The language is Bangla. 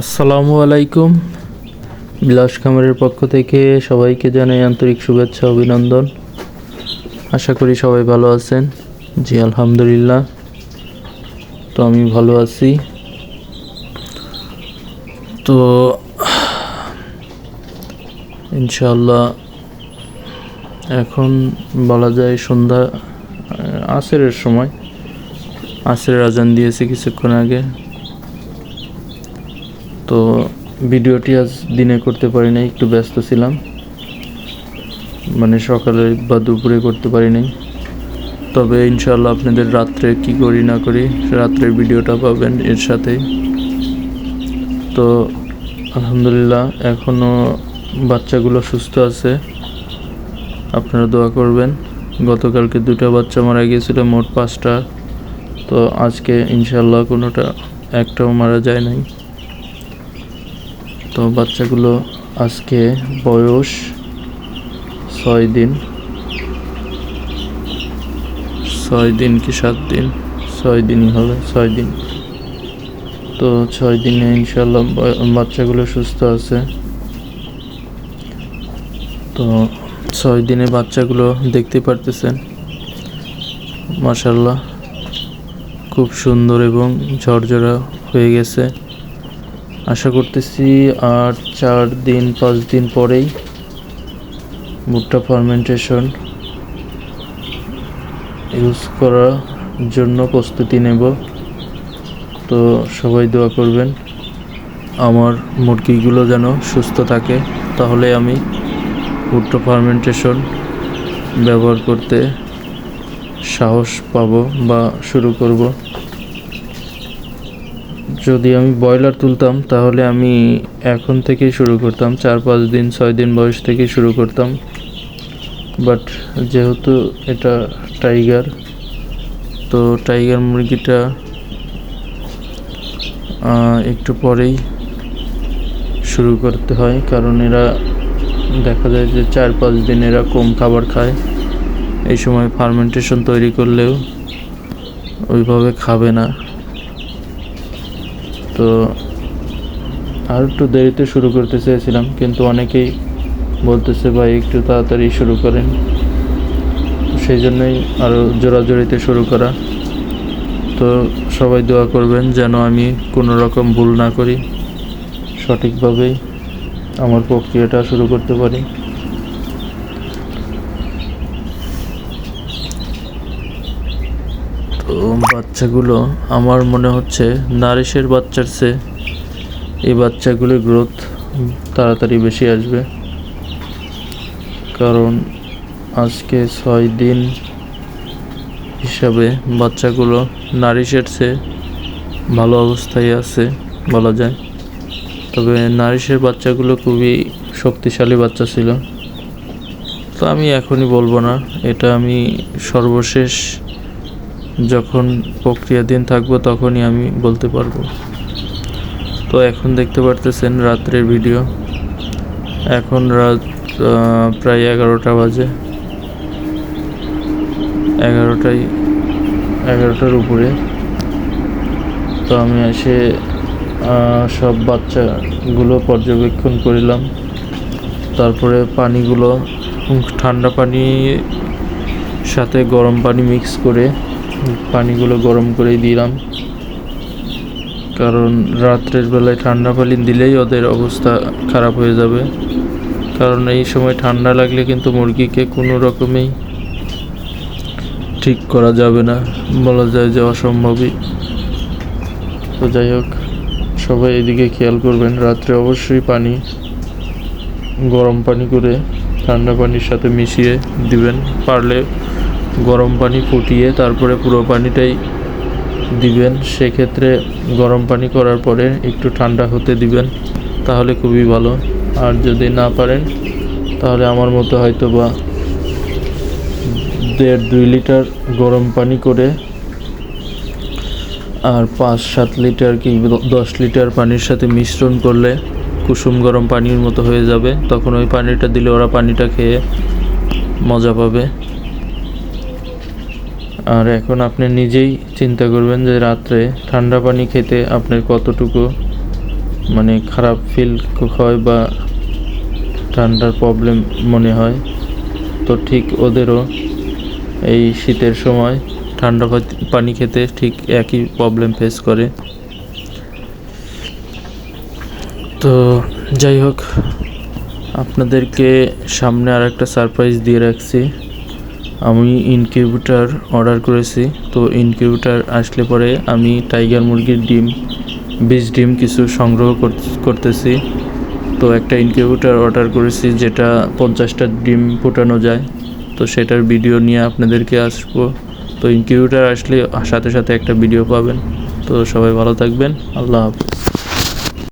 আসসালামু আলাইকুম। বিলাস খামারের পক্ষ থেকে সবাইকে জানাই আন্তরিক শুভেচ্ছা অভিনন্দন। আশা করি সবাই ভালো আছেন। জি আলহামদুলিল্লাহ, তো আমি ভালো আছি। তো ইনশাআল্লাহ এখন বলা যায় সন্ধ্যা আসরের সময়, আসরের আজান দিয়েছি কিছুক্ষণ আগে। তো ভিডিওটি আজ দিনে করতে পারি নাই, একটু ব্যস্ত ছিলাম, মানে সকালে বা দুপুরে করতে পারি নাই। তবে ইনশাআল্লাহ আপনাদের রাত্রে কি করি না করি রাত্রের ভিডিওটা পাবেন এর সাথেই। তো আলহামদুলিল্লাহ এখনও বাচ্চাগুলো সুস্থ আছে, আপনারা দোয়া করবেন। গতকালকে 2টা বাচ্চা মারা গিয়েছিল, মোট 5টা। তো আজকে ইনশাআল্লাহ কোনোটা একটাও মারা যায় নাই। তো বাচ্চাগুলো আজকে বয়স 6 দিন, 6 দিন কি 7 দিন, 6 দিনই হবে, 6 দিন। তো 6 দিনে ইনশাআল্লাহ বাচ্চাগুলো সুস্থ আছে। তো 6 দিনে বাচ্চাগুলো দেখতে পারতেছেন, মাশাআল্লাহ খুব সুন্দর এবং ঝরঝরা হয়ে গেছে। আশা করতেছি আর 4 দিন 5 দিন পরেই ভুট্টা ফার্মেন্টেশন ইউজ করার জন্য প্রস্তুতি নেব। তো সবাই দোয়া করবেন আমার মুরগিগুলো যেন সুস্থ থাকে, তাহলে আমি ভুট্টা ফার্মেন্টেশন ব্যবহার করতে সাহস পাবো বা শুরু করব। যদি আমি ব্রয়লার তুলতাম তাহলে আমি এখন থেকেই শুরু করতাম, 4-5 দিন 6 দিন বয়স থেকেই শুরু করতাম। বাট যেহেতু এটা টাইগার, তো টাইগার মুরগিটা একটু পরেই শুরু করতে হয়, কারণ এরা দেখা যায় যে 4-5 দিন এরা কম খাবার খায়। এই সময় ফার্মেন্টেশন তৈরি করলেও ওইভাবে খাবে না। তো আর একটু দেরিতে শুরু করতে চেয়েছিলাম, কিন্তু অনেকেই বলতেছে ভাই একটু তাড়াতাড়ি শুরু করেন, সেই জন্যই আরও জোরাজোরিতে শুরু করা। তো সবাই দোয়া করবেন যেন আমি কোনো রকম ভুল না করি, সঠিকভাবেই আমার প্রক্রিয়াটা শুরু করতে পারি। তো বাচ্চাগুলো আমার মনে হচ্ছে নারিশের বাচ্চার চেয়ে এই বাচ্চাগুলোর গ্রোথ তাড়াতাড়ি বেশি আসবে, কারণ আজকে 6 দিন হিসাবে বাচ্চাগুলো নারিশের চেয়ে ভালো অবস্থায় আছে বলা যায়। তবে নারিশের বাচ্চাগুলো খুবই শক্তিশালী বাচ্চা ছিল। তো আমি এখনই বলবো না, এটা আমি সর্বশেষ যখন প্রক্রিয়াধীন থাকবো তখনই আমি বলতে পারবো। তো এখন দেখতে পারতেছেন রাত্রের ভিডিও, এখন রাত প্রায় 11টা বাজে, 11টার উপরে। তো আমি এসে সব বাচ্চাগুলো পর্যবেক্ষণ করলাম, তারপরে পানিগুলো ঠান্ডা পানির সাথে গরম পানি মিক্স করে পানিগুলো গরম করে দিলাম, কারণ রাত্রের বেলায় ঠান্ডা পানি দিলেই ওদের অবস্থা খারাপ হয়ে যাবে। কারণ এই সময় ঠান্ডা লাগলে কিন্তু মুরগিকে কোনো রকমেই ঠিক করা যাবে না, বলা যায় যে অসম্ভবই। তো যাই হোক, সবাই এদিকে খেয়াল করবেন, রাত্রে অবশ্যই পানি গরম পানি করে ঠান্ডা পানির সাথে মিশিয়ে দিবেন। পারলে গরম পানি ফুটিয়ে তারপরে পুরো পানিটাই দিবেন। সেক্ষেত্রে গরম পানি করার পরে একটু ঠান্ডা হতে দিবেন, তাহলে খুবই ভালো। আর যদি না পারেন তাহলে আমার মতো হয়তো বা 1.5-2 লিটার গরম পানি করে আর 5-7 লিটার কি 10 লিটার পানির সাথে মিশ্রণ করলে কুসুম গরম পানির মতো হয়ে যাবে। তখন ওই পানিটা দিলে ওরা পানিটা খেয়ে মজা পাবে। আর এখন আপনি নিজেই চিন্তা করবেন যে রাত্রে ঠান্ডা পানি খেতে আপনার কতটুকু মানে খারাপ ফিল হয় বা ঠান্ডার প্রবলেম মনে হয়, তো ঠিক ওদেরও এই শীতের সময় ঠান্ডা পানি খেতে ঠিক একই প্রবলেম ফেস করে। তো যাই হোক, আপনাদেরকে সামনে আর একটা সারপ্রাইজ দিয়ে রাখছি। আমি ইনকিউবেটর অর্ডার করেছি, তো ইনকিউবেটর আসলে পরে আমি টাইগার মুরগির ডিম, 20 ডিম কিছু সংগ্রহ করতেছি। তো একটা ইনকিউবেটর অর্ডার করেছি যেটা 50টা ডিম ফোটানো যায়, তো সেটার ভিডিও নিয়ে আপনাদেরকে আসবো। তো ইনকিউবেটর আসলে সাথে সাথে একটা ভিডিও পাবেন। তো সবাই ভালো থাকবেন, আল্লাহ হাফেজ।